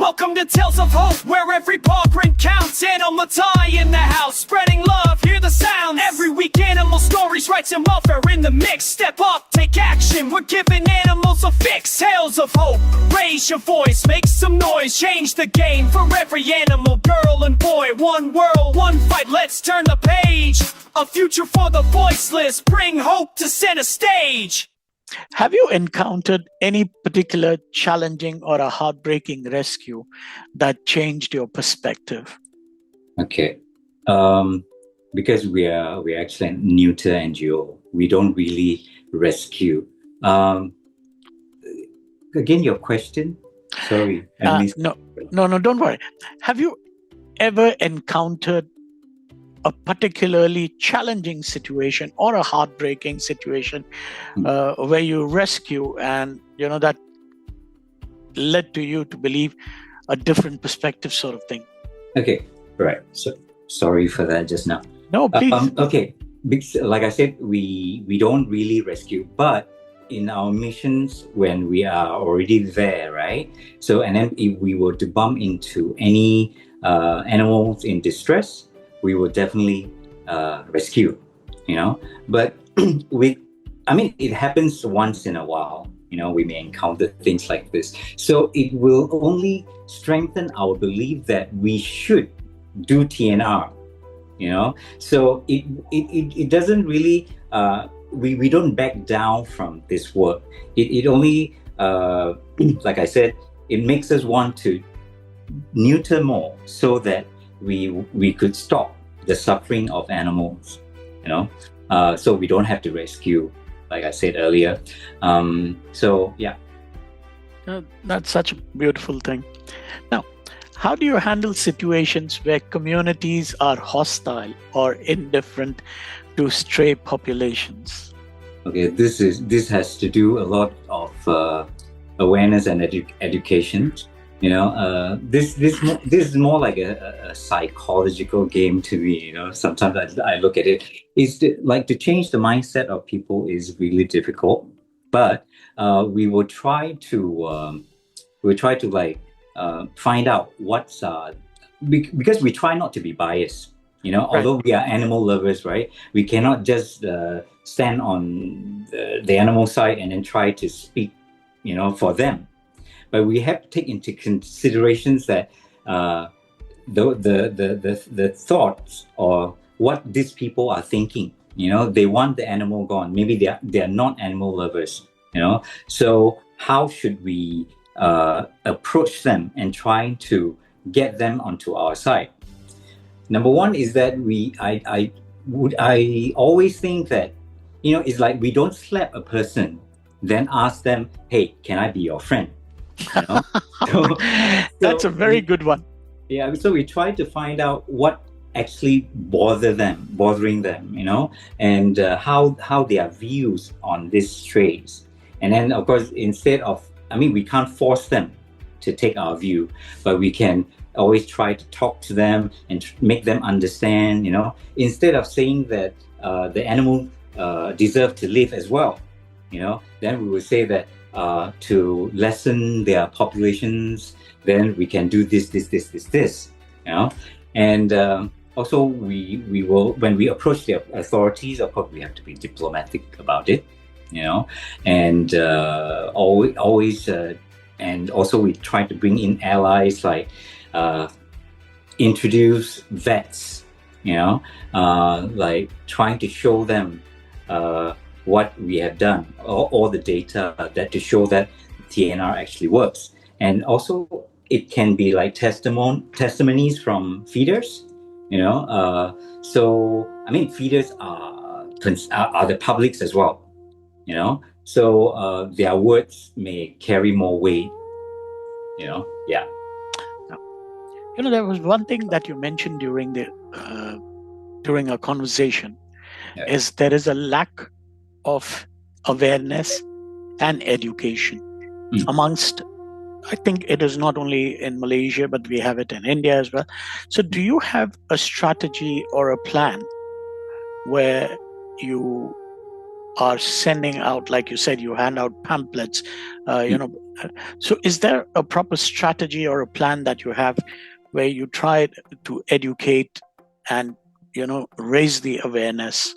Welcome to Tales of Hope, where every paw print counts. Animal tie in the house, spreading love, hear the sounds. Every week animal stories, rights and welfare in the mix. Step up, take action, we're giving animals a fix. Tales of Hope, raise your voice, make some noise. Change the game for every animal, girl and boy. One world, one fight, let's turn the page. A future for the voiceless, bring hope to center stage. Have you encountered any particular challenging or a heartbreaking rescue that changed your perspective? Okay. Because we are actually a neuter NGO, we don't really rescue. Again, your question? Sorry. No, don't worry. Have you ever encountered a particularly challenging situation or a heartbreaking situation where you rescue and that led to you to believe a different perspective sort of thing? Okay, right. So sorry for that just now. No, please. Okay, like I said, we don't really rescue, but in our missions when we are already there, right? So and then if we were to bump into any animals in distress, we will definitely rescue, but it happens once in a while, we may encounter things like this. So it will only strengthen our belief that we should do TNR, so it doesn't really, we don't back down from this work. It only, like I said, it makes us want to neuter more so that we could stop the suffering of animals, so we don't have to rescue, like I said earlier. So yeah. That's such a beautiful thing. Now, how do you handle situations where communities are hostile or indifferent to stray populations? Okay, this has to do a lot of awareness and education. This is more like a psychological game to me. Sometimes I look at it. To change the mindset of people is really difficult, but we will try to find out what's because we try not to be biased. Right. Although we are animal lovers, right? We cannot just stand on the animal side and then try to speak, for them. But we have to take into considerations that the thoughts or what these people are thinking. They want the animal gone. Maybe they are not animal lovers. So how should we approach them and try to get them onto our side? Number one is that I always think that it's like we don't slap a person, then ask them, hey, can I be your friend? That's a very good one. Yeah, so we try to find out what actually bothering them, and how their views on these strays. And then, of course, instead of, we can't force them to take our view, but we can always try to talk to them and make them understand, instead of saying that the animal deserve to live as well, then we will say that to lessen their populations, then we can do this, and also we will, when we approach the authorities, of course we have to be diplomatic about it, and always and also we try to bring in allies, like introduce vets, like trying to show them what we have done, all the data that to show that TNR actually works. And also it can be like testimonies from feeders, so feeders are the publics as well, so their words may carry more weight, yeah. There was one thing that you mentioned during our conversation, is there is a lack of awareness and education amongst, I think it is not only in Malaysia, but we have it in India as well. So do you have a strategy or a plan where you are sending out, like you said, you hand out pamphlets, so is there a proper strategy or a plan that you have where you try to educate and, raise the awareness?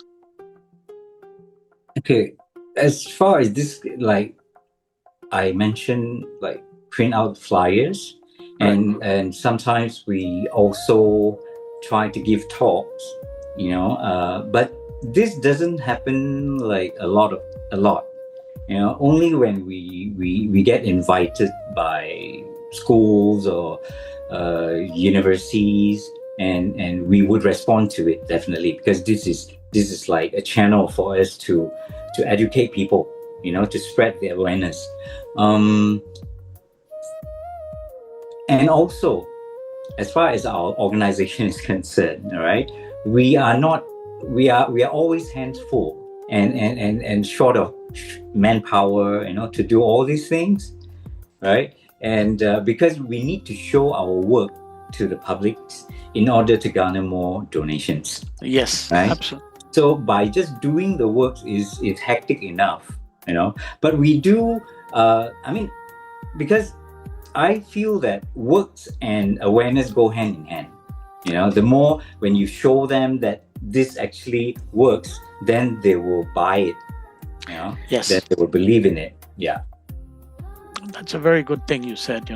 Okay, as far as this, like I mentioned, like print out flyers, and sometimes we also try to give talks, but this doesn't happen like a lot. Only when we get invited by schools or universities, and we would respond to it definitely, because this is like a channel for us to educate people, to spread the awareness. And also, as far as our organization is concerned, all right, we are always hands full and short of manpower, to do all these things, right? And because we need to show our work to the public in order to garner more donations. Yes, right? absolutely. So by just doing the work is hectic enough, But we do, because I feel that works and awareness go hand in hand. The more when you show them that this actually works, then they will buy it. Yes. That they will believe in it. Yeah. That's a very good thing you said,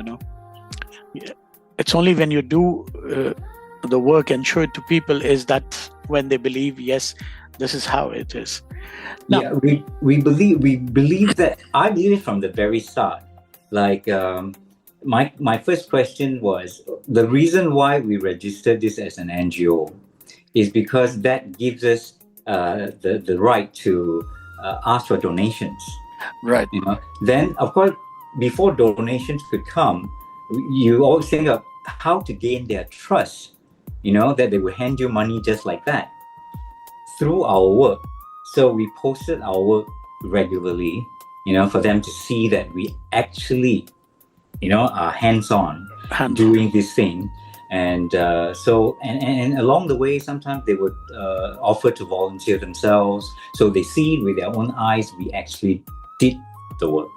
It's only when you do the work and show it to people is that when they believe, yes, this is how it is. Now, yeah, we believe that. I believe it from the very start. Like my first question was, the reason why we registered this as an NGO is because that gives us the right to ask for donations. Right. Then of course, before donations could come, you always think of how to gain their trust, that they will hand you money just like that through our work. So we posted our work regularly, for them to see that we actually, are hands-on doing this thing. And so along the way, sometimes they would offer to volunteer themselves, so they see with their own eyes we actually did the work.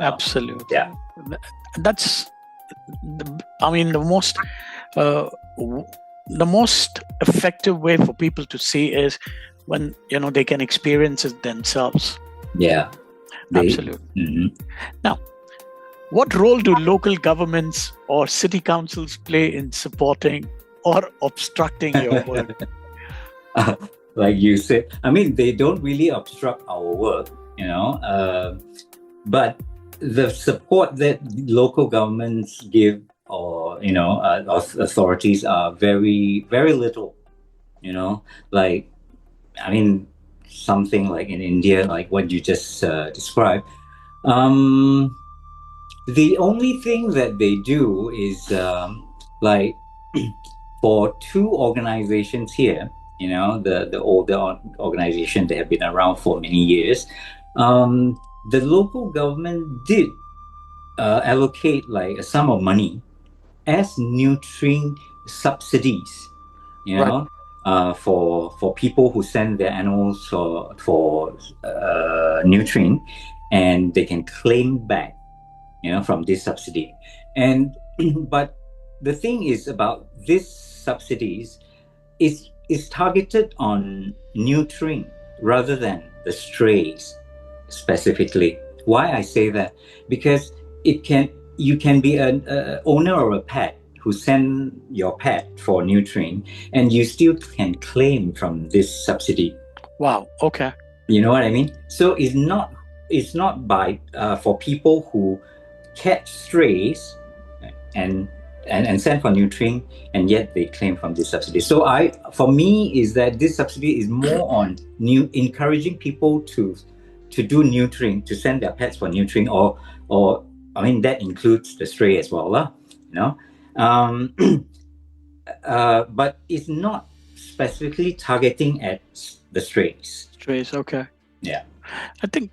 Absolutely. Yeah. That's, the most effective way for people to see is when, they can experience it themselves. Yeah. Absolutely. Mm-hmm. Now, what role do local governments or city councils play in supporting or obstructing your work? Like you said, they don't really obstruct our work, but the support that local governments give, or authorities, are very, very little. Like, something like in India, like what you just described. The only thing that they do is like for two organizations here, the older organization that have been around for many years. The local government did allocate like a sum of money as nutrient subsidies, for people who send their animals for nutrient, and they can claim back, from this subsidy. And but the thing is about these subsidies is targeted on nutrient rather than the strays specifically. Why I say that? Because you can be an owner of a pet who send your pet for nutrient, and you still can claim from this subsidy. Wow. Okay. You know what I mean? So it's not by for people who catch strays and send for nutrient, and yet they claim from this subsidy. So for me is that this subsidy is more on encouraging people to do nutrient, to send their pets for nutrient, or that includes the stray as well, but it's not specifically targeting at the strays. Okay. Yeah. I think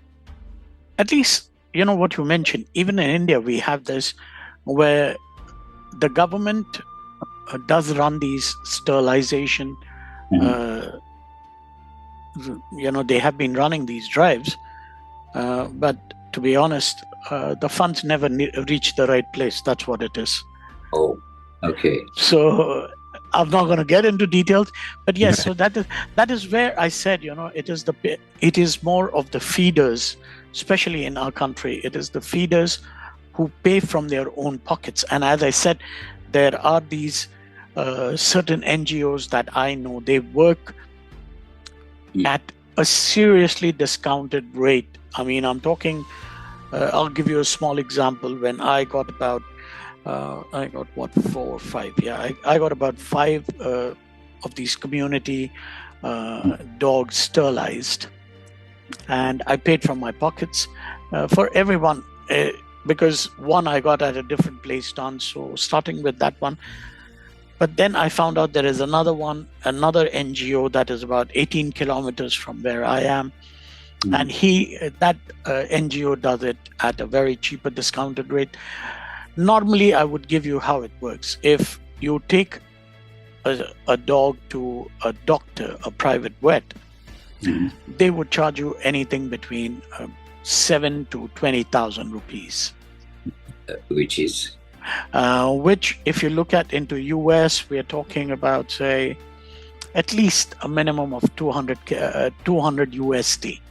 at least, what you mentioned, even in India, we have this where the government does run these sterilization they have been running these drives, but to be honest, the funds never reach the right place. That's what it is. Oh, okay. So I'm not going to get into details, but yes. So that is where I said, it is more of the feeders, especially in our country. It is the feeders who pay from their own pockets. And as I said, there are these certain NGOs that I know, they work at a seriously discounted rate. I mean, I'm talking, I'll give you a small example. When I got about, 4 or 5. Yeah, I got about 5 of these community dogs sterilized. And I paid from my pockets for everyone. Because one I got at a different place done, so starting with that one. But then I found out there is another NGO that is about 18 kilometers from where I am. And that NGO does it at a very cheaper discounted rate. Normally, I would give you how it works. If you take a dog to a doctor, a private vet, they would charge you anything between 7 to 20,000 rupees. Which is? Which, if you look at into US, we are talking about, say, at least a minimum of 200 USD.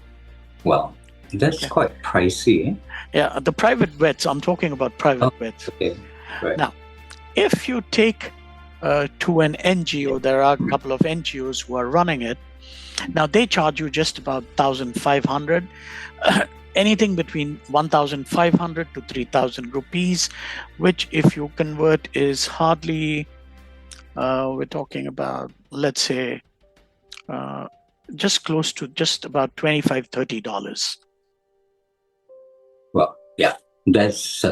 Well, that's quite pricey. Yeah, the private vets, I'm talking about private vets. Okay. Right. Now, if you take to an NGO, there are a couple of NGOs who are running it. Now, they charge you just about 1,500, anything between 1,500 to 3,000 rupees, which if you convert is hardly, we're talking about, let's say, just close to just about $25, $30. Well, yeah, that's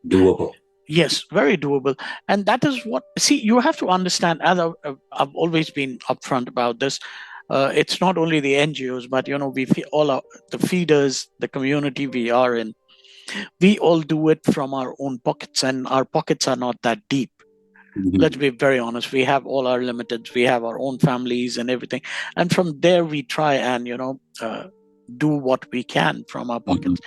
doable. Yes, very doable. And that is what, see, you have to understand, as I've always been upfront about this, it's not only the NGOs, but, the feeders, the community we are in, we all do it from our own pockets, and our pockets are not that deep. Let's be very honest. We have all our limiteds. We have our own families and everything. And from there, we try and, do what we can from our pockets.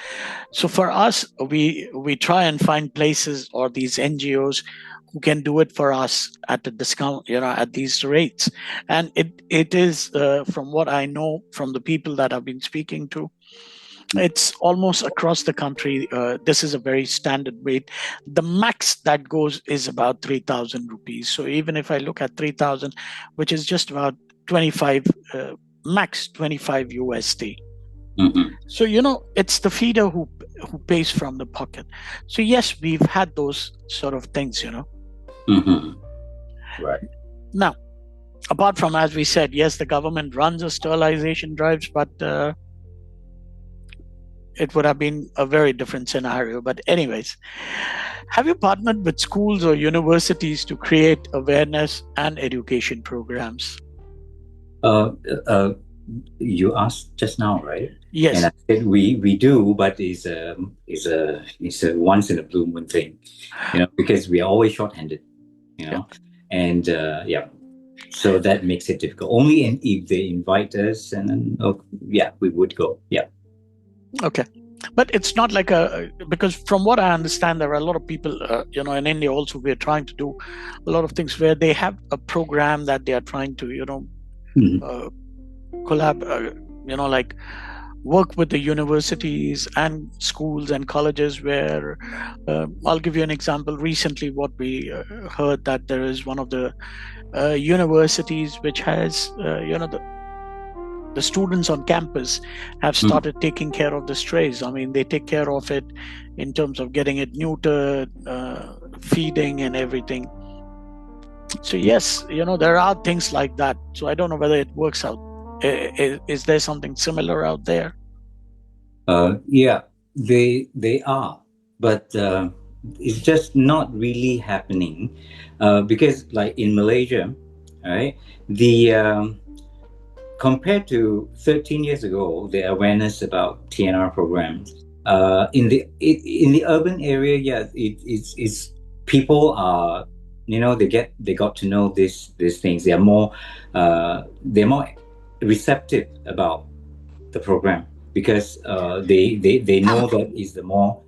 So for us, we try and find places or these NGOs who can do it for us at a discount, at these rates. And it is, from what I know from the people that I've been speaking to, it's almost across the country. This is a very standard rate. The max that goes is about 3,000 rupees. So even if I look at 3,000, which is just about 25, max 25 USD. So, it's the feeder who pays from the pocket. So yes, we've had those sort of things, Right. Now, apart from, as we said, yes, the government runs a sterilization drives, but it would have been a very different scenario. But anyways, have you partnered with schools or universities to create awareness and education programs? You asked just now, right? Yes. And I said we do, but it's a once in a blue moon thing, because we are always short-handed, and so that makes it difficult. Only if they invite us, and then we would go. Yeah. Okay. But it's not like because from what I understand, there are a lot of people, in India also, we're trying to do a lot of things where they have a program that they are trying to, like work with the universities and schools and colleges where, I'll give you an example. Recently, what we heard that there is one of the universities which has, the students on campus have started taking care of the strays. I mean, they take care of it in terms of getting it neutered, feeding and everything. So yes, there are things like that. So I don't know whether it works out. Is there something similar out there? Yeah, they are, but it's just not really happening because, like in Malaysia, right, the compared to 13 years ago, the awareness about TNR programs in the urban area, it's people are they got to know these things. They're more receptive about the program because they know that is the more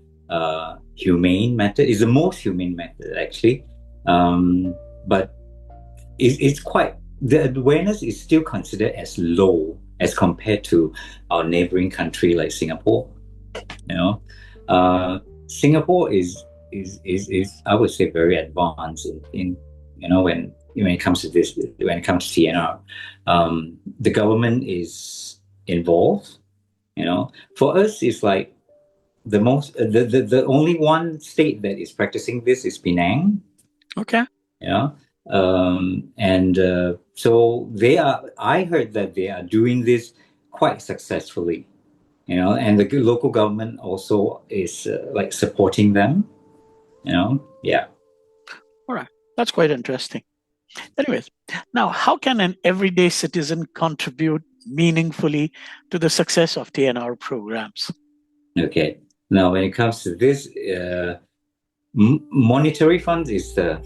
humane method, is the most humane method actually. But it's quite, the awareness is still considered as low as compared to our neighboring country like Singapore. Singapore is I would say very advanced in when it comes to this, when it comes to TNR. The government is involved. For us, it's like the only one state that is practicing this is Penang. Okay. And so I heard that they are doing this quite successfully, and the local government also is like supporting them, yeah. All right. That's quite interesting. Anyways, now how can an everyday citizen contribute meaningfully to the success of TNR programs? Okay. Now, when it comes to this, monetary funds is the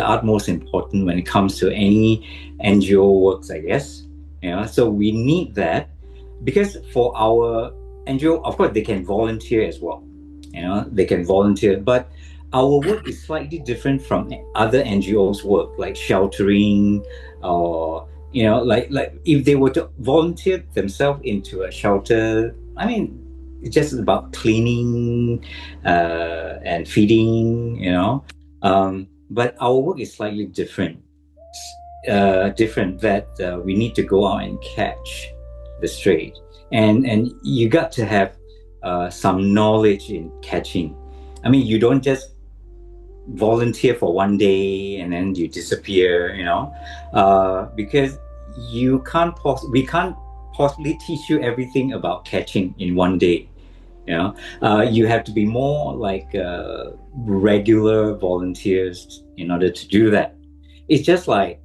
utmost important when it comes to any NGO works, I guess. So we need that because for our NGO, of course, they can volunteer as well. They can volunteer, but our work is slightly different from other NGOs' work, like sheltering, or like if they were to volunteer themselves into a shelter. I mean, it's just about cleaning and feeding, but our work is slightly different. That we need to go out and catch the stray, and you got to have some knowledge in catching. I mean, you don't just volunteer for one day and then you disappear, because we can't possibly teach you everything about catching in one day. You have to be more like regular volunteers in order to do that. It's just like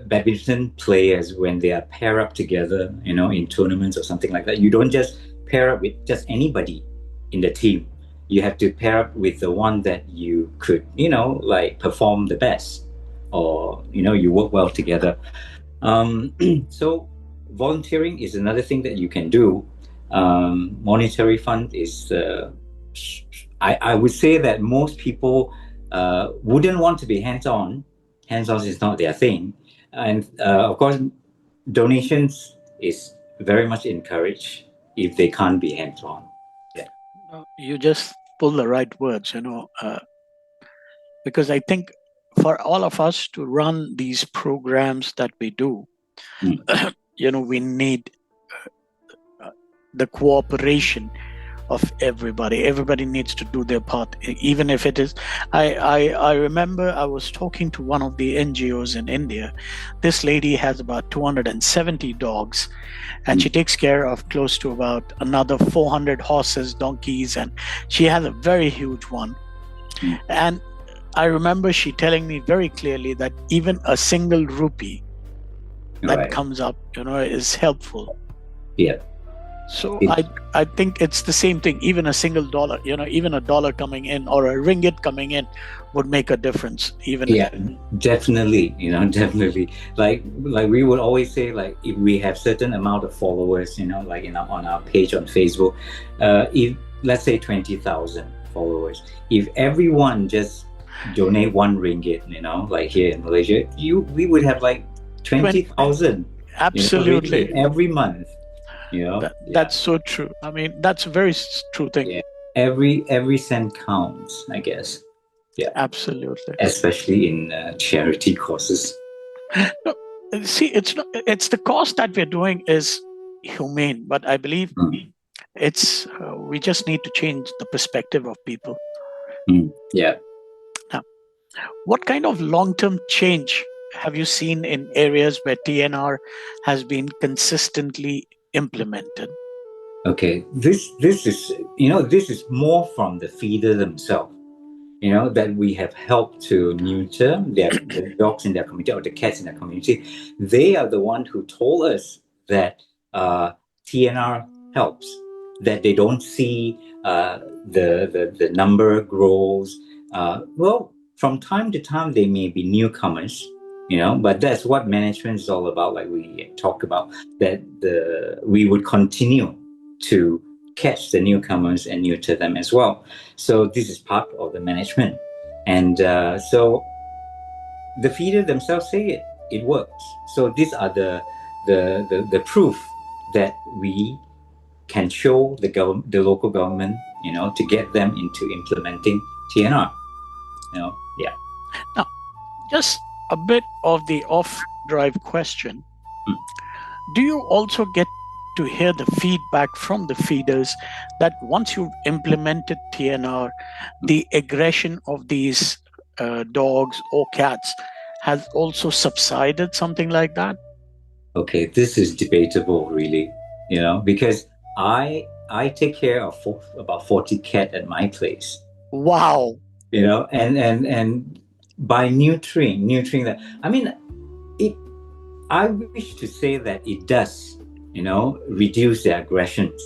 badminton players when they are pair up together, in tournaments or something like that. You don't just pair up with just anybody in the team. You have to pair up with the one that you could, like perform the best, or you work well together. So volunteering is another thing that you can do. Monetary fund is I would say that most people wouldn't want to be hands-on. Hands-on is not their thing, and of course donations is very much encouraged if they can't be hands-on. You just pull the right words, because I think for all of us to run these programs that we do, we need the cooperation of everybody. Everybody needs to do their part, even if it is. I remember I was talking to one of the NGOs in India. This lady has about 270 dogs, and she takes care of close to about another 400 horses, donkeys, and she has a very huge one. And I remember she telling me very clearly that even a single rupee that comes up, is helpful. Yeah. So I think it's the same thing. Even a single dollar, even a dollar coming in or a ringgit coming in would make a difference. Definitely, definitely. Like we would always say, like if we have certain amount of followers, like on our page on Facebook, if let's say 20,000 followers, if everyone just donate 1 ringgit, like here in Malaysia, we would have like 20,000 absolutely every month. That's so true. I mean, that's a very true thing. Yeah. Every cent counts, I guess. Yeah, absolutely. Especially in charity causes. No, see, it's the cause that we're doing is humane, but I believe it's we just need to change the perspective of people. Yeah. Now, what kind of long-term change have you seen in areas where TNR has been consistently implemented? Okay, this is more from the feeder themselves, that we have helped to neuter the dogs in their community or the cats in their community. They are the ones who told us that TNR helps, that they don't see the number grows. Well, from time to time, they may be newcomers, but that's what management is all about. Like we talked about, that we would continue to catch the newcomers and neuter them as well. So this is part of the management. And so the feeder themselves say it works. So these are the proof that we can show the local government, to get them into implementing TNR. Yeah. Now, just a bit of the off-drive question. Do you also get to hear the feedback from the feeders that once you've implemented TNR, the aggression of these dogs or cats has also subsided, something like that? Okay, this is debatable, really, because I take care of about 40 cats at my place. Wow. And by neutering that, I mean, I wish to say that it does, reduce their aggressions.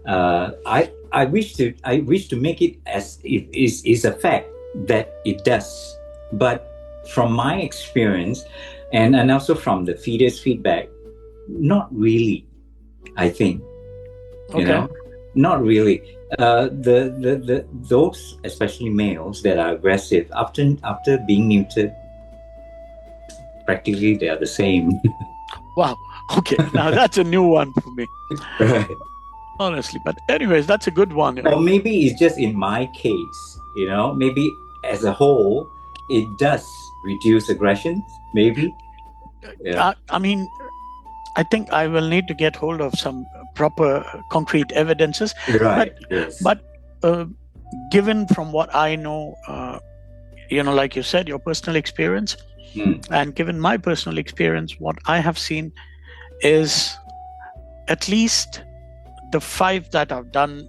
I wish to make it as it is a fact that it does. But from my experience, and also from the feeders' feedback, not really. I think, Okay. Not really. Those, especially males that are aggressive, after being neutered, practically they are the same. Wow. Okay. Now that's a new one for me. Right. Honestly. But anyways, that's a good one. Or maybe it's just in my case, maybe as a whole, it does reduce aggressions, maybe. Yeah. I mean, I think I will need to get hold of some proper concrete evidences. Right. But given from what I know, like you said, your personal experience, and given my personal experience, what I have seen is at least the 5 that I've done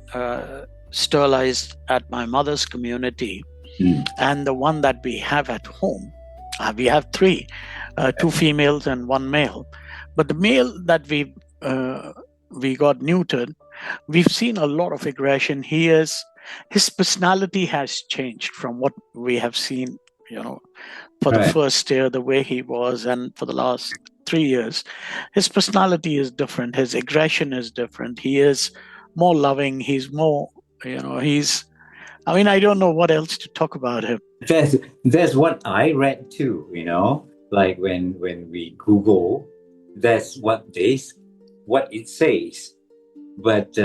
sterilized at my mother's community, and the one that we have at home. We have 3, 2 females and 1 male. But the male that we got neutered, we've seen a lot of aggression. His personality has changed from what we have seen, for the first year, the way he was, and for the last 3 years. His personality is different. His aggression is different. He is more loving. He's more, I don't know what else to talk about him. That's what I read too, like when we Google, that's what it says. But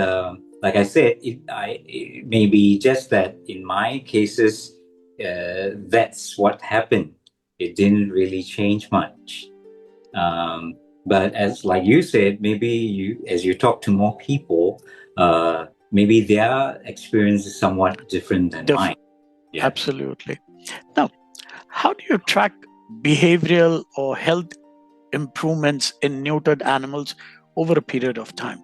like I said, it may be just that in my cases, that's what happened. It didn't really change much. But as like you said, maybe as you talk to more people, maybe their experience is somewhat different than mine. Yeah. Absolutely. Now, how do you track behavioral or health improvements in neutered animals over a period of time?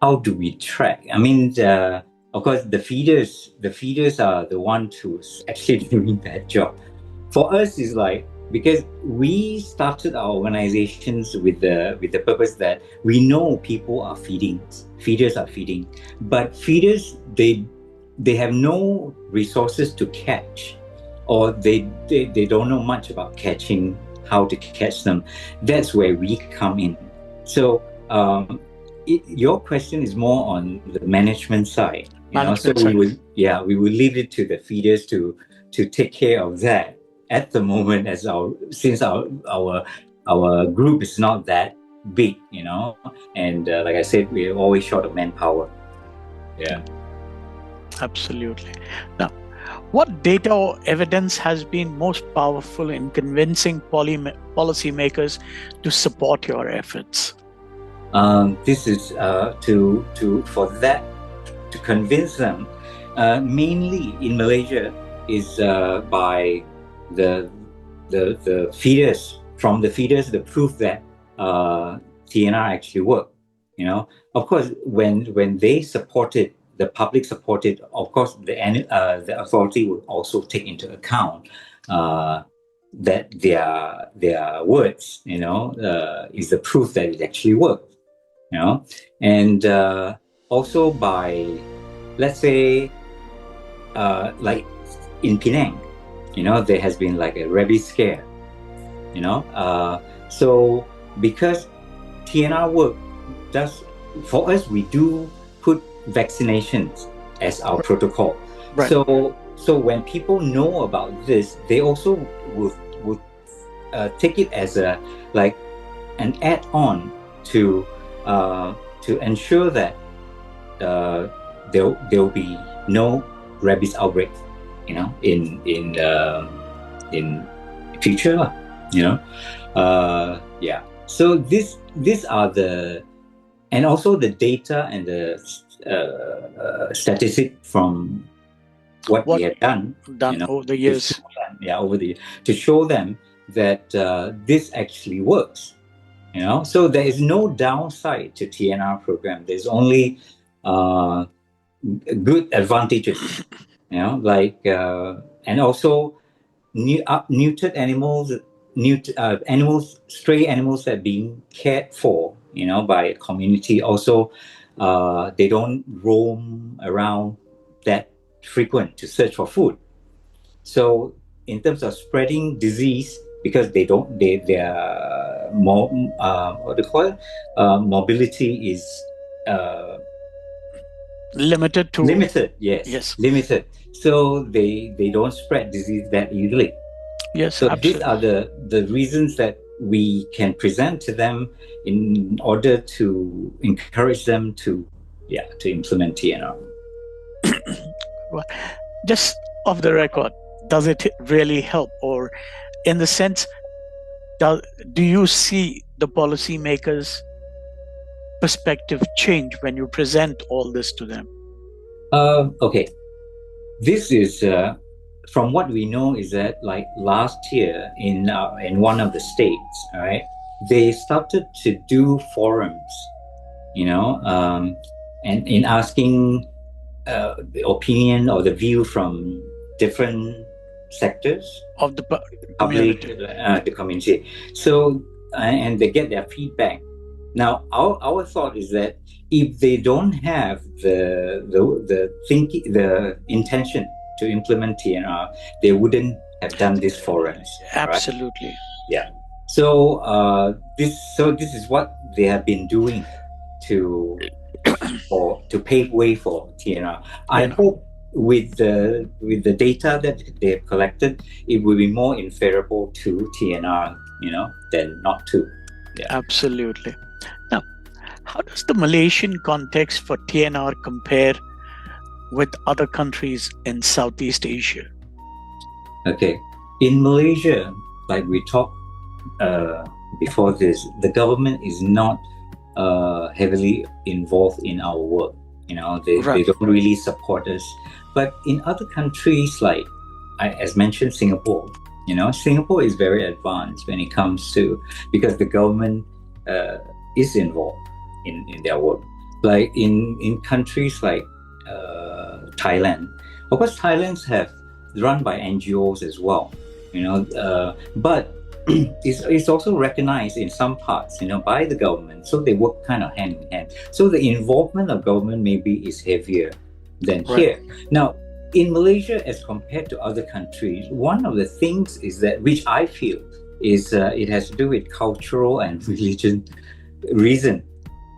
How do we track? I mean, of course, the feeders are the ones who's actually doing that job. For us, it's like, because we started our organizations with the purpose that we know people are feeding, feeders are feeding, but feeders, they have no resources to catch, or they don't know much about catching, how to catch them. That's where we come in. So your question is more on the management side. We will leave it to the feeders to take care of that at the moment, since our group is not that big, and like I said, we're always short of manpower. Yeah. Absolutely. Now, what data or evidence has been most powerful in convincing policymakers to support your efforts? This is to convince them, mainly in Malaysia, is by the feeders, from the feeders, the proof that TNR actually worked. Of course, when they supported, the public supported, of course, the authority will also take into account that their words, is the proof that it actually worked. And also by, let's say, like in Penang, there has been like a rabies scare, so because TNR work does, for us, we do put vaccinations as our protocol. Right. So when people know about this, they also would take it as an add-on to ensure that there'll be no rabies outbreak, in future, yeah. So these are and also the data and the statistic from what we have done over the years. Over the years, to show them that this actually works. So there is no downside to TNR program. There's only good advantages. And also neutered animals, stray animals that are being cared for, by a community. Also, they don't roam around that frequent to search for food. So in terms of spreading disease, because their mobility is limited. Yes. Limited. So they don't spread disease that easily. Yes, so absolutely. These are the reasons that we can present to them in order to encourage them to implement TNR. Well, just off the record, does it really help? Or in the sense, do you see the policymakers' perspective change when you present all this to them? Okay. This is, from what we know, is that like last year in one of the states, all right, they started to do forums, and in asking the opinion or the view from different sectors of the community. The community. So and they get their feedback. Now, our thought is that if they don't have the intention to implement TNR, they wouldn't have done these forums. Absolutely. Right? Yeah. So this is what they have been doing to pave way for TNR. I hope with the data that they have collected, it will be more favorable to TNR, than not to. Yeah. Absolutely. Now, how does the Malaysian context for TNR compare with other countries in Southeast Asia? Okay. In Malaysia, like we talked before this, the government is not heavily involved in our work. They don't really support us. But in other countries, like as mentioned, Singapore, Singapore is very advanced when it comes to, because the government is involved in their work. Like in countries like Thailand, of course, Thailand's have run by NGOs as well, but it's also recognized in some parts, by the government. So they work kind of hand in hand. So the involvement of government maybe is heavier than here. Now, in Malaysia, as compared to other countries, one of the things is that, which I feel is it has to do with cultural and religion reason,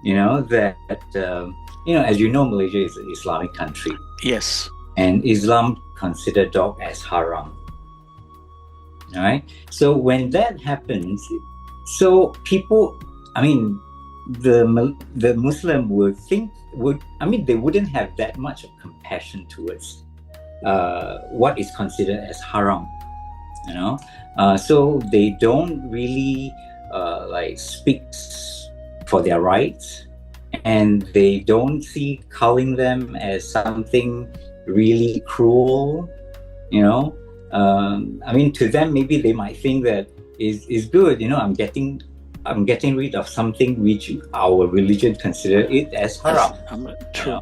that, as you know, Malaysia is an Islamic country. Yes. And Islam considered dog as haram. All right. So when that happens, so people, the Muslim they wouldn't have that much of compassion towards what is considered as haram, so they don't really speak for their rights, and they don't see culling them as something really cruel, to them, maybe they might think that is good, I'm getting rid of something which our religion consider it as haram. True.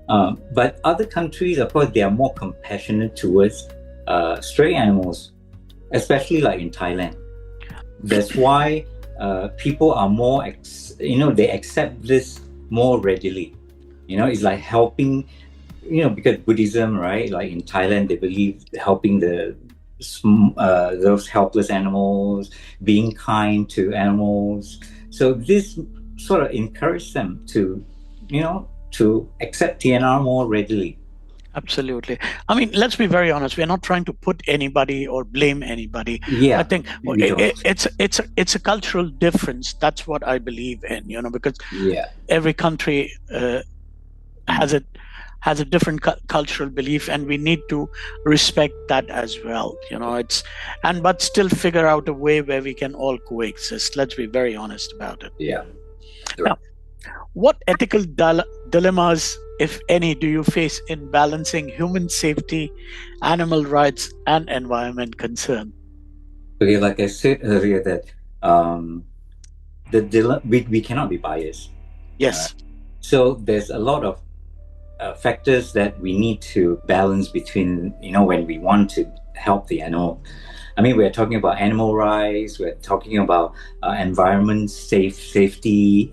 But other countries, of course, they are more compassionate towards stray animals, especially like in Thailand. That's why people are more, they accept this more readily. It's like helping because Buddhism, right? Like in Thailand, they believe helping those helpless animals, being kind to animals. So this sort of encouraged them to accept TNR more readily. Absolutely. I mean, let's be very honest. We're not trying to put anybody or blame anybody. Yeah, I think we don't. it's a cultural difference. That's what I believe in. Because Yeah, every country has a different cultural belief, and we need to respect that as well. But still figure out a way where we can all coexist. Let's be very honest about it. yeah. Now, what ethical dilemmas, if any, do you face in balancing human safety, animal rights, and environment concern? Okay, like I said earlier, that we cannot be biased. Yes. So there's a lot of factors that we need to balance between, when we want to help the animal. I mean, we're talking about animal rights, we're talking about environmental safety.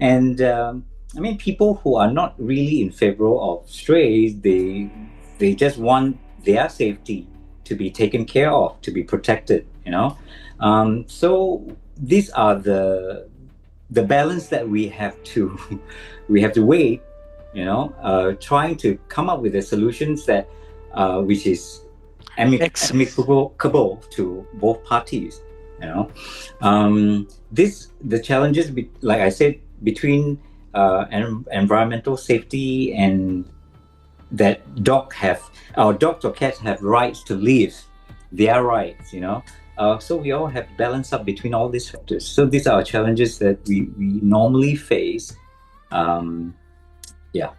And I mean, people who are not really in favor of strays, they just want their safety to be taken care of, to be protected, So these are the balance that we have to weigh, trying to come up with the solutions that which is amicable to both parties. The challenges, like I said, between environmental safety and that dogs or cats have rights to live, their rights, so we all have to balance up between all these factors. So these are challenges that we normally face. Yeah.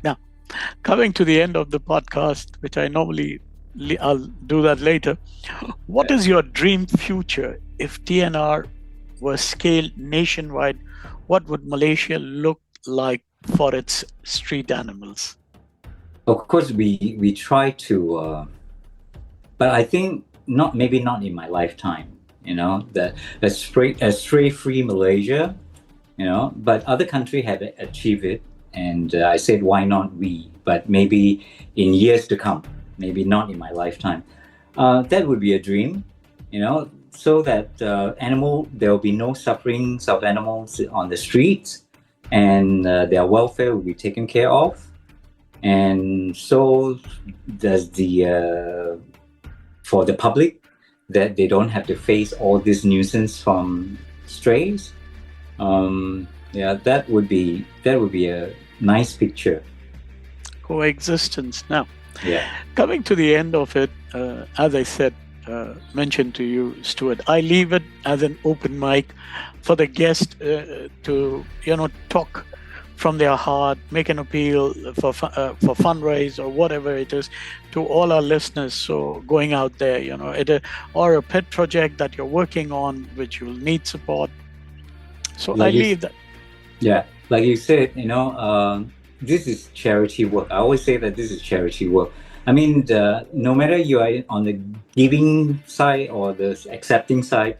Now, coming to the end of the podcast, which I'll do that later. What is your dream future if TNR were scaled nationwide? What would Malaysia look like for its street animals? Of course, we try to, but I think maybe not in my lifetime. That a stray-free Malaysia. But other countries have achieved it, and I said, why not we? But maybe in years to come, maybe not in my lifetime. That would be a dream, so that there will be no sufferings of animals on the streets, and their welfare will be taken care of. And so does for the public, that they don't have to face all this nuisance from strays. That would be a nice picture. Coexistence. Now, yeah. Coming to the end of it, as I said, mentioned to you, Stuart, I leave it as an open mic for the guest to talk from their heart, make an appeal for fundraise or whatever it is to all our listeners. So going out there, or a pet project that you're working on, which you'll need support. So I leave that. Yeah, like you said, this is charity work. I always say that this is charity work. I mean, no matter you are on the giving side or the accepting side,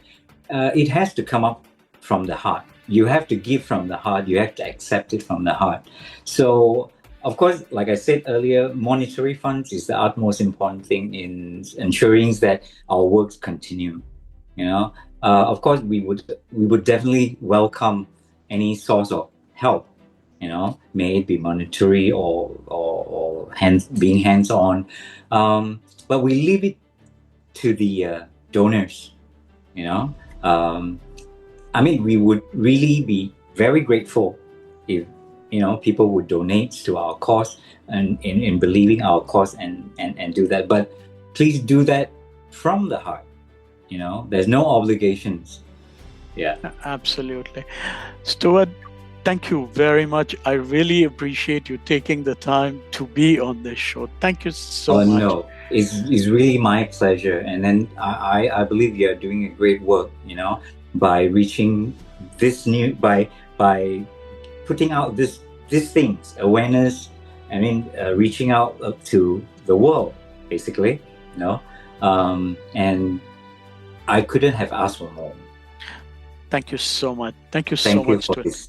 it has to come up from the heart. You have to give from the heart. You have to accept it from the heart. So, of course, like I said earlier, monetary funds is the utmost important thing in ensuring that our works continue. Of course, we would definitely welcome any source of help. May it be monetary or being hands-on, but we leave it to the donors. I mean, we would really be very grateful if people would donate to our cause and in believing our cause and do that. But please do that from the heart. There's no obligations. Yeah, absolutely. Stuart, thank you very much. I really appreciate you taking the time to be on this show. Thank you so much. No, it's really my pleasure. And then I believe you're doing a great work, by reaching by putting out these things, awareness. I mean, reaching out to the world, basically, and I couldn't have asked for more. Thank you so much. Thank you so much. For this